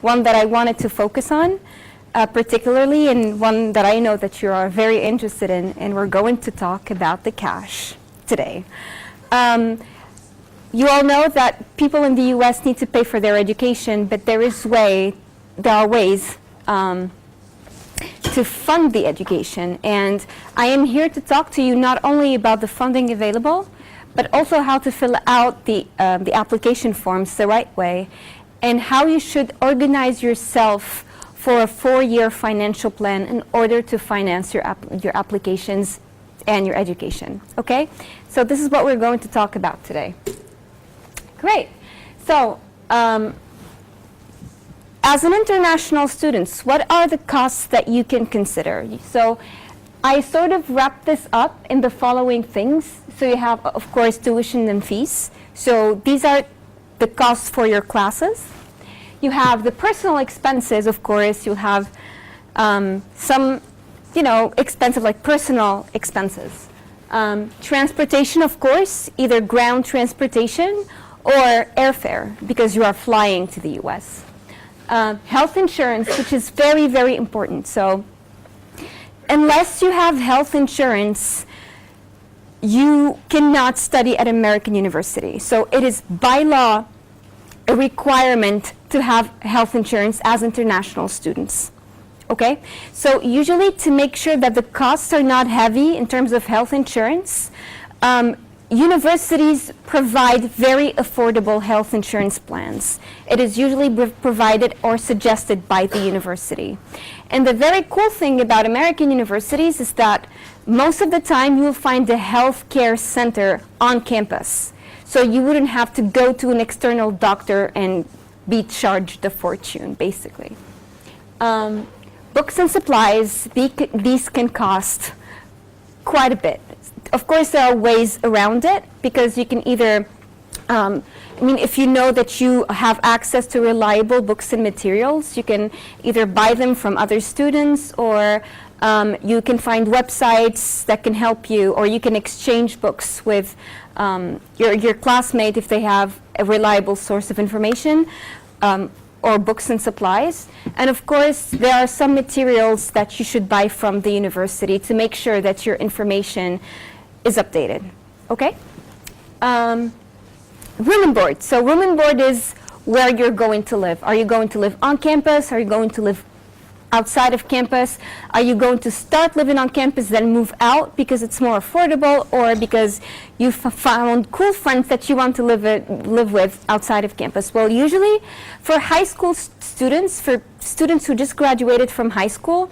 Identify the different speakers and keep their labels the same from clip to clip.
Speaker 1: one that I wanted to focus on, particularly, and one that I know that you are very interested in, and we're going to talk about the cash today. You all know that people in the US need to pay for their education, but there are ways to fund the education. And I am here to talk to you not only about the funding available, but also how to fill out the application forms the right way, and how you should organize yourself for a 4-year financial plan in order to finance your applications and your education. Okay? So this is what we're going to talk about today. Great. So, as an international student, what are the costs that you can consider? So, I sort of wrap this up in the following things. So you have, of course, tuition and fees. So these are the costs for your classes. You have the personal expenses, of course. You'll have some, expensive, like personal expenses. Transportation, of course, either ground transportation or airfare, because you are flying to the US. Health insurance, which is very, very important. So unless you have health insurance, you cannot study at American university. So it is by law a requirement to have health insurance as international students. Okay? So usually, to make sure that the costs are not heavy in terms of health insurance, universities provide very affordable health insurance plans. It is usually provided or suggested by the university. And the very cool thing about American universities is that most of the time you will find a health care center on campus. So you wouldn't have to go to an external doctor and be charged a fortune, basically. Books and supplies, these can cost quite a bit. Of course, there are ways around it, because you can either, if you know that you have access to reliable books and materials, you can either buy them from other students, or you can find websites that can help you, or you can exchange books with your classmate if they have a reliable source of information, or books and supplies. And of course, there are some materials that you should buy from the university to make sure that your information is updated. Okay? Room and board. So room and board is where you're going to live. Are you going to live on campus? Are you going to live outside of campus? Are you going to start living on campus, then move out because it's more affordable, or because you've found cool friends that you want to live with outside of campus? Well, usually for high school students, for students who just graduated from high school,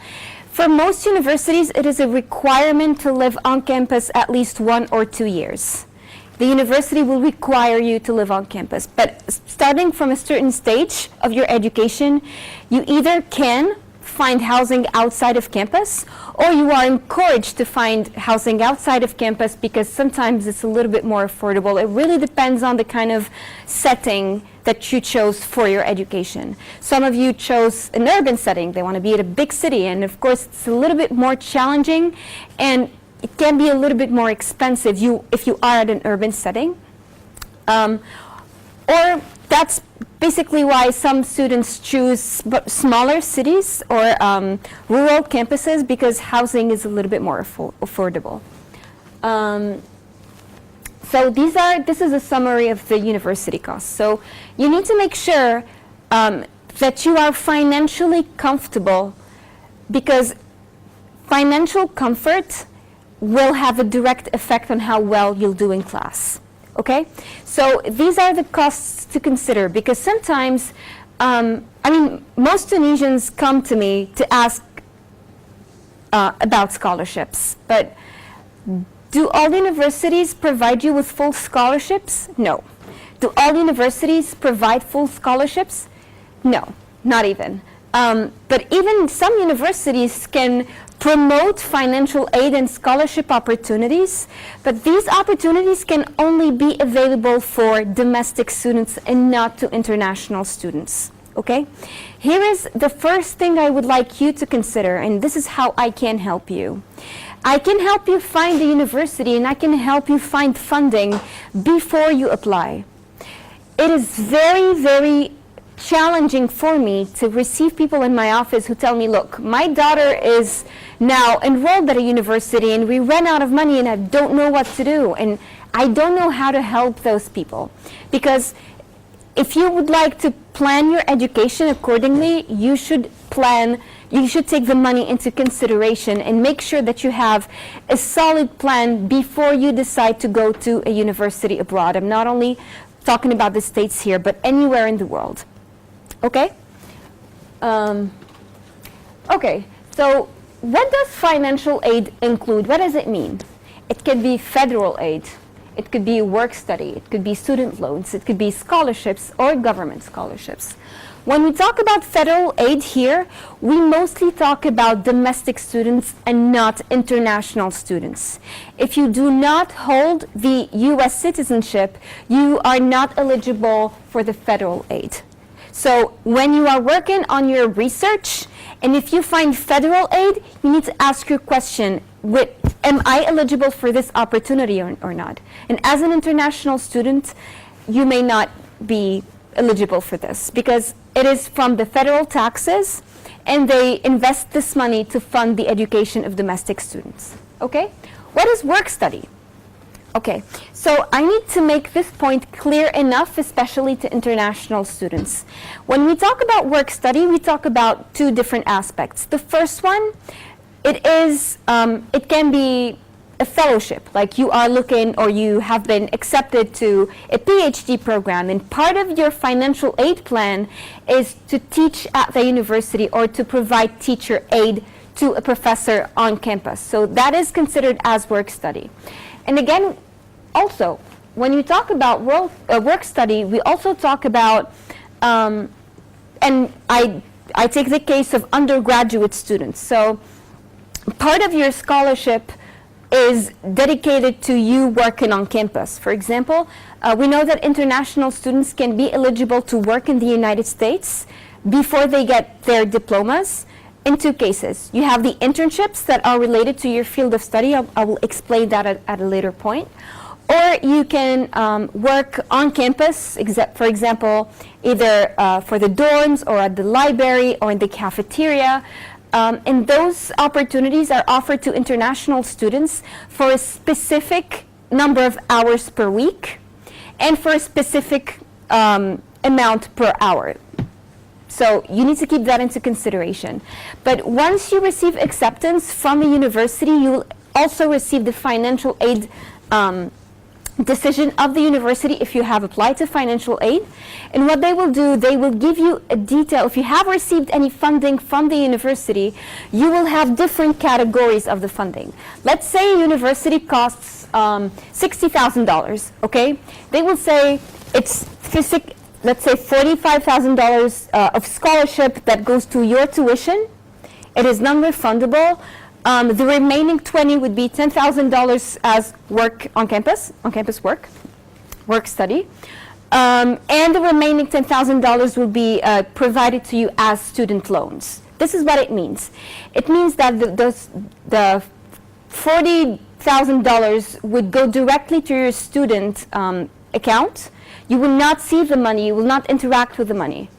Speaker 1: for most universities, it is a requirement to live on campus at least 1 or 2 years. The university will require you to live on campus. But starting from a certain stage of your education, you either can find housing outside of campus, or you are encouraged to find housing outside of campus, because sometimes it's a little bit more affordable. It really depends on the kind of setting that you chose for your education. Some of you chose an urban setting. They want to be at a big city, and of course it's a little bit more challenging, and it can be a little bit more expensive if you are at an urban setting. Or that's basically why some students choose smaller cities or rural campuses, because housing is a little bit more affordable. So this is a summary of the university costs. So you need to make sure that you are financially comfortable, because financial comfort will have a direct effect on how well you'll do in class. Okay? So these are the costs to consider, because sometimes, most Tunisians come to me to ask about scholarships, but do all universities provide you with full scholarships? No. Do all universities provide full scholarships? No, not even. But even some universities can promote financial aid and scholarship opportunities, but these opportunities can only be available for domestic students and not to international students. Okay? Here is the first thing I would like you to consider, and this is how I can help you. I can help you find a university, and I can help you find funding before you apply. It is very, very challenging for me to receive people in my office who tell me, look, my daughter is now enrolled at a university and we ran out of money and I don't know what to do. And I don't know how to help those people. Because if you would like to plan your education accordingly, you should take the money into consideration and make sure that you have a solid plan before you decide to go to a university abroad. I'm not only talking about the States here, but anywhere in the world. Okay? Okay, so what does financial aid include? What does it mean? It can be federal aid. It could be work study. It could be student loans. It could be scholarships or government scholarships. When we talk about federal aid here, we mostly talk about domestic students and not international students. If you do not hold the U.S. citizenship, you are not eligible for the federal aid. So when you are working on your research, and if you find federal aid, you need to ask your question, am I eligible for this opportunity or not? And as an international student, you may not be eligible for this because it is from the federal taxes and they invest this money to fund the education of domestic students. Okay? What is work study? Okay, so I need to make this point clear enough, especially to international students. When we talk about work study, we talk about two different aspects. The first one, it can be a fellowship, like you are looking or you have been accepted to a PhD program, and part of your financial aid plan is to teach at the university or to provide teacher aid to a professor on campus. So that is considered as work study. And again, also, when you talk about work study, we also talk about, and I take the case of undergraduate students. So part of your scholarship is dedicated to you working on campus. For example, we know that international students can be eligible to work in the United States before they get their diplomas. In two cases. You have the internships that are related to your field of study. I will explain that at a later point. Or you can work on campus, for example, either for the dorms or at the library or in the cafeteria. And those opportunities are offered to international students for a specific number of hours per week and for a specific amount per hour. So you need to keep that into consideration. But once you receive acceptance from the university, you will also receive the financial aid decision of the university if you have applied to financial aid. And what they will do, they will give you a detail. If you have received any funding from the university, you will have different categories of the funding. Let's say a university costs $60,000, okay? They will say it's let's say $45,000 of scholarship that goes to your tuition. It is non-refundable. The remaining 20 would be $10,000 as work on campus work study. And the remaining $10,000 will be provided to you as student loans. This is what it means. It means that the $40,000 would go directly to your student account. You will not see the money. You will not interact with the money.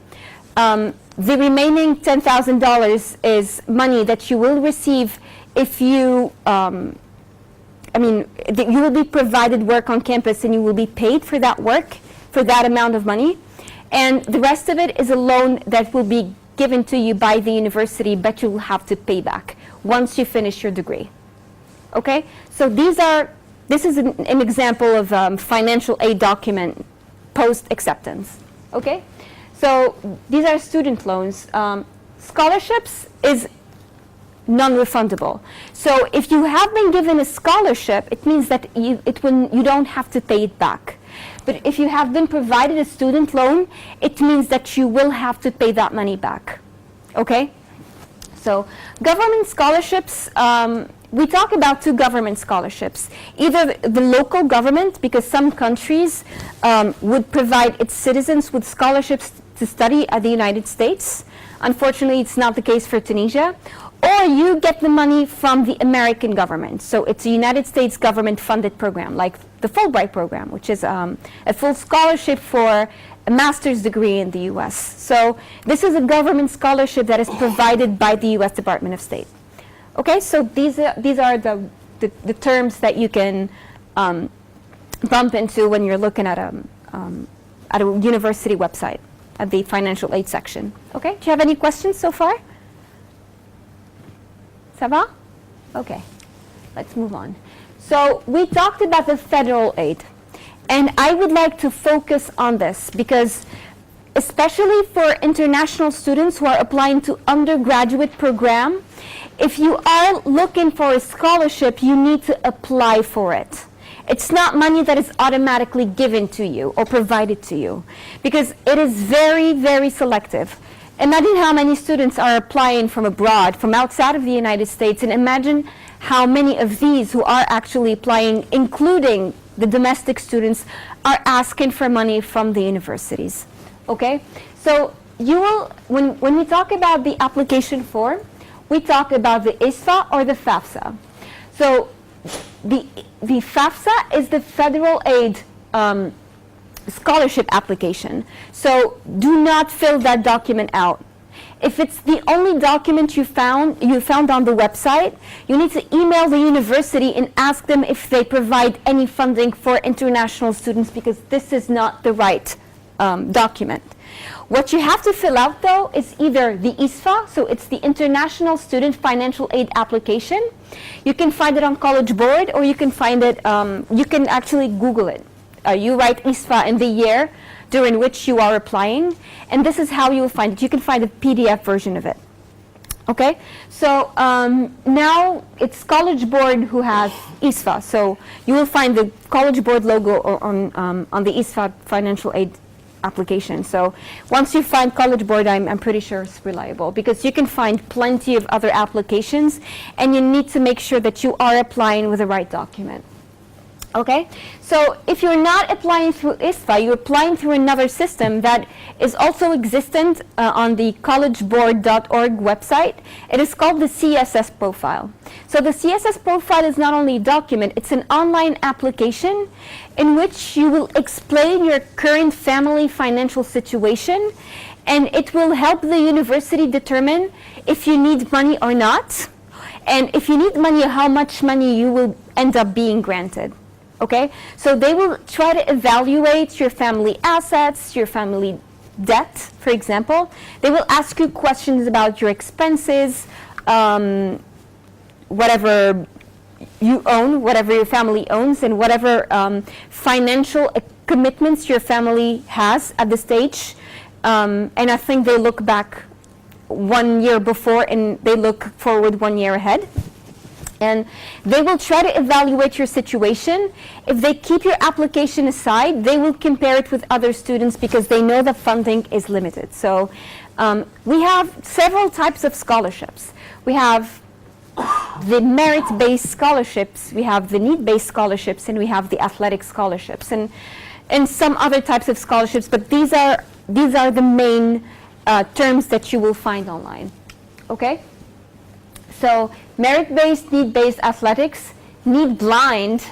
Speaker 1: The remaining $10,000 is money that you will receive if you, you will be provided work on campus and you will be paid for that work, for that amount of money. And the rest of it is a loan that will be given to you by the university, but you will have to pay back once you finish your degree. Okay? So this is an example of financial aid document post-acceptance. Okay? So these are student loans. Scholarships is non-refundable. So if you have been given a scholarship, it means that you don't have to pay it back. But if you have been provided a student loan, it means that you will have to pay that money back. Okay? So government scholarships, we talk about two government scholarships. Either the local government, because some countries would provide its citizens with scholarships to study at the United States. Unfortunately, it's not the case for Tunisia. or you get the money from the American government. So it's a United States government-funded program, like the Fulbright program, which is a full scholarship for a master's degree in the US. So this is a government scholarship that is provided by the US Department of State. Okay, so these are the terms that you can bump into when you're looking at a university website, at the financial aid section. Okay, do you have any questions so far? Ça va? Okay, let's move on. So we talked about the federal aid, and I would like to focus on this because especially for international students who are applying to undergraduate program, if you are looking for a scholarship, you need to apply for it. It's not money that is automatically given to you or provided to you because it is very, very selective. Imagine how many students are applying from abroad, from outside of the United States, and imagine how many of these who are actually applying, including the domestic students, are asking for money from the universities. Okay? So you will, when we talk about the application form, we talk about the ISFA or the FAFSA. So the FAFSA is the federal aid scholarship application. So do not fill that document out. If it's the only document you found on the website, you need to email the university and ask them if they provide any funding for international students because this is not the right document. What you have to fill out though is either the ISFA, so it's the International Student Financial Aid Application. You can find it on College Board or you can find it, you can actually Google it. You write ISFA in the year during which you are applying, and this is how you will find it. You can find a PDF version of it. Okay, so now it's College Board who has ISFA, so you will find the College Board logo on the ISFA financial aid application. So once you find College Board, I'm pretty sure it's reliable because you can find plenty of other applications, and you need to make sure that you are applying with the right document. Okay, so if you're not applying through ISFA, you're applying through another system that is also existent on the collegeboard.org website. It is called the CSS profile. So the CSS profile is not only a document, it's an online application in which you will explain your current family financial situation, and it will help the university determine if you need money or not, and if you need money, how much money you will end up being granted. Okay, so they will try to evaluate your family assets, your family debt, for example. They will ask you questions about your expenses, whatever you own, whatever your family owns, and whatever financial commitments your family has at this stage. And I think they look back 1 year before and they look forward 1 year ahead. And they will try to evaluate your situation. If they keep your application aside, they will compare it with other students because they know the funding is limited. So we have several types of scholarships. We have the merit-based scholarships, we have the need-based scholarships, and we have the athletic scholarships, and some other types of scholarships, but these are the main terms that you will find online. Okay? So merit-based, need-based athletics, need-blind,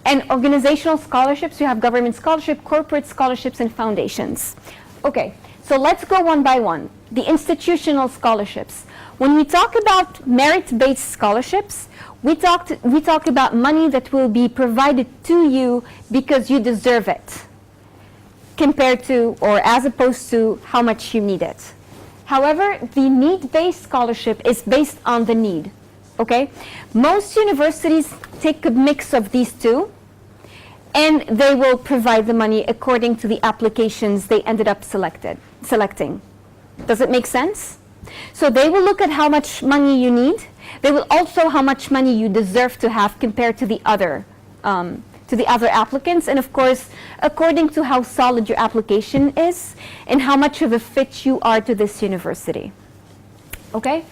Speaker 1: and organizational scholarships. You have government scholarship, corporate scholarships, and foundations. Okay, so let's go one by one. The institutional scholarships. When we talk about merit-based scholarships, we talk about money that will be provided to you because you deserve it, compared to, or as opposed to, how much you need it. However, the need-based scholarship is based on the need, okay? Most universities take a mix of these two, and they will provide the money according to the applications they ended up selecting. Does it make sense? So they will look at how much money you need. They will also how much money you deserve to have compared to the other applicants, and of course, according to how solid your application is and how much of a fit you are to this university. Okay?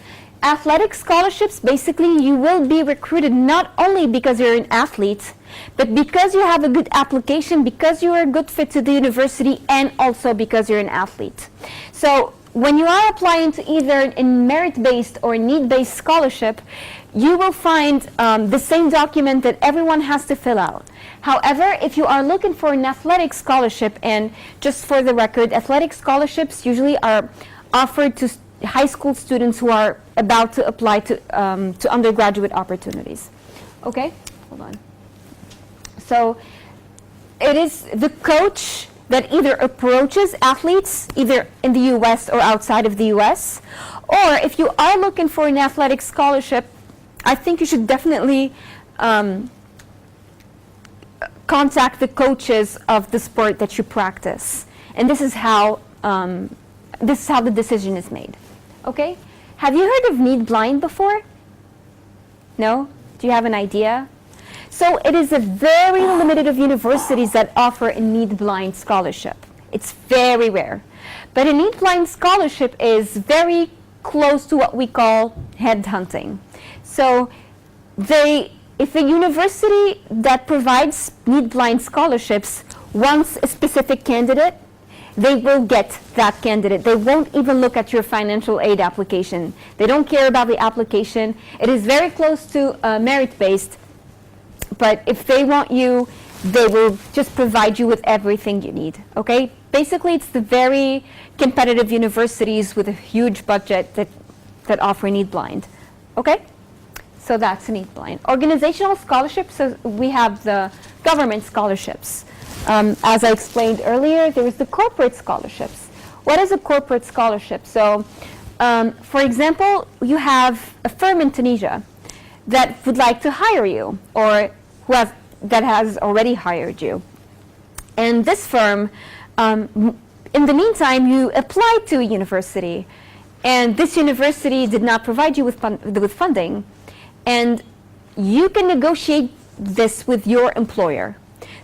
Speaker 1: Athletic scholarships, basically, you will be recruited not only because you're an athlete, but because you have a good application, because you're a good fit to the university, and also because you're an athlete. So when you are applying to either a merit-based or need-based scholarship, you will find the same document that everyone has to fill out. However, if you are looking for an athletic scholarship, and just for the record, athletic scholarships usually are offered to high school students who are about to apply to undergraduate opportunities. Okay, hold on. So it is the coach that either approaches athletes, either in the US or outside of the US, or if you are looking for an athletic scholarship, I think you should definitely contact the coaches of the sport that you practice. And this is how the decision is made. Okay? Have you heard of Need Blind before? No? Do you have an idea? So it is a very limited of universities that offer a Need Blind scholarship. It's very rare. But a Need Blind scholarship is very close to what we call headhunting. So if a university that provides Need Blind scholarships wants a specific candidate, they will get that candidate. They won't even look at your financial aid application. They don't care about the application. It is very close to merit-based, but if they want you, they will just provide you with everything you need, okay? Basically, it's the very competitive universities with a huge budget that offer Need Blind, okay? So that's Need Blind. Organizational scholarships, so we have the government scholarships. As I explained earlier, there is the corporate scholarships. What is a corporate scholarship? So, for example, you have a firm in Tunisia that would like to hire you, or that has already hired you. And this firm, in the meantime, you applied to a university, and this university did not provide you with funding, and you can negotiate this with your employer.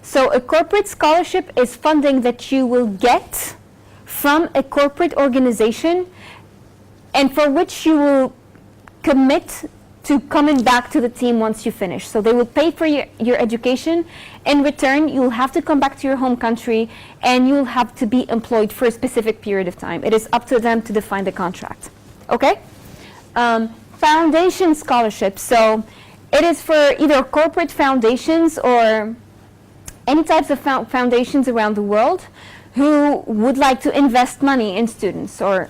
Speaker 1: So a corporate scholarship is funding that you will get from a corporate organization, and for which you will commit to coming back to the team once you finish. So they will pay for your education. In return, you'll have to come back to your home country, and you'll have to be employed for a specific period of time. It is up to them to define the contract. Okay? Foundation scholarships. So it is for either corporate foundations or any types of foundations around the world who would like to invest money in students or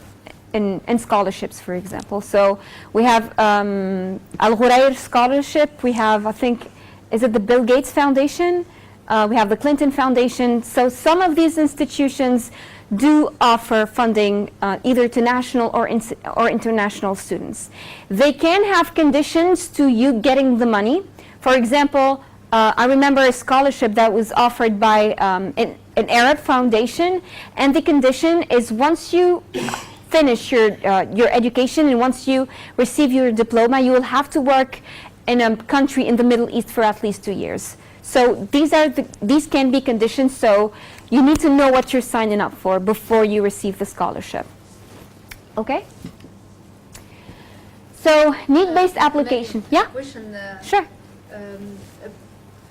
Speaker 1: in scholarships, for example. So we have Al Ghurair Scholarship. We have, I think, is it the Bill Gates Foundation? We have the Clinton Foundation. So some of these institutions do offer funding either to national or international students. They can have conditions to you getting the money. For example, I remember a scholarship that was offered by an Arab foundation, and the condition is once you finish your education and once you receive your diploma, you will have to work in a country in the Middle East for at least 2 years. So these can be conditions, so you need to know what you're signing up for before you receive the scholarship. Okay? So need-based application. Yeah?
Speaker 2: Question,
Speaker 1: sure.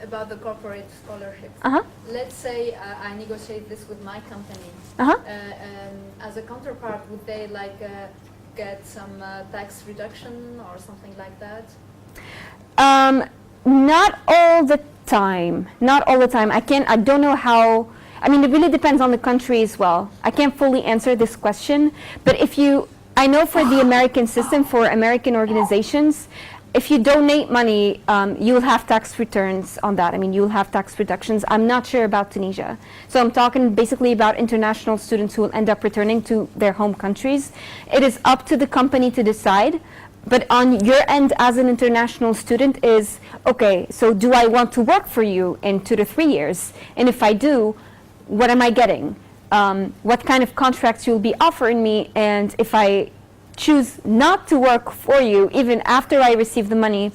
Speaker 2: About the corporate scholarship. Let's say I negotiate this with my company. As a counterpart, would they get some tax reduction or something like that?
Speaker 1: Not all the time. Not all the time. I don't know how. I mean, it really depends on the country as well. I can't fully answer this question, but I know for the American system, for American organizations, if you donate money, you'll have tax returns on that. I mean, you'll have tax reductions. I'm not sure about Tunisia. So I'm talking basically about international students who will end up returning to their home countries. It is up to the company to decide. But on your end as an international student is, okay, so do I want to work for you in 2 to 3 years? And if I do, what am I getting? What kind of contracts you'll be offering me? And if I choose not to work for you, even after I receive the money,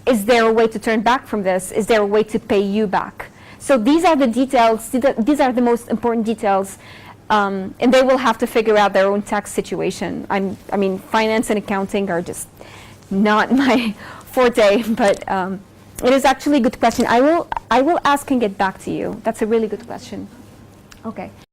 Speaker 1: is there a way to turn back from this? Is there a way to pay you back? So these are the details, these are the most important details, and they will have to figure out their own tax situation. I mean, finance and accounting are just not my forte, but it is actually a good question. I will ask and get back to you. That's a really good question. Okay.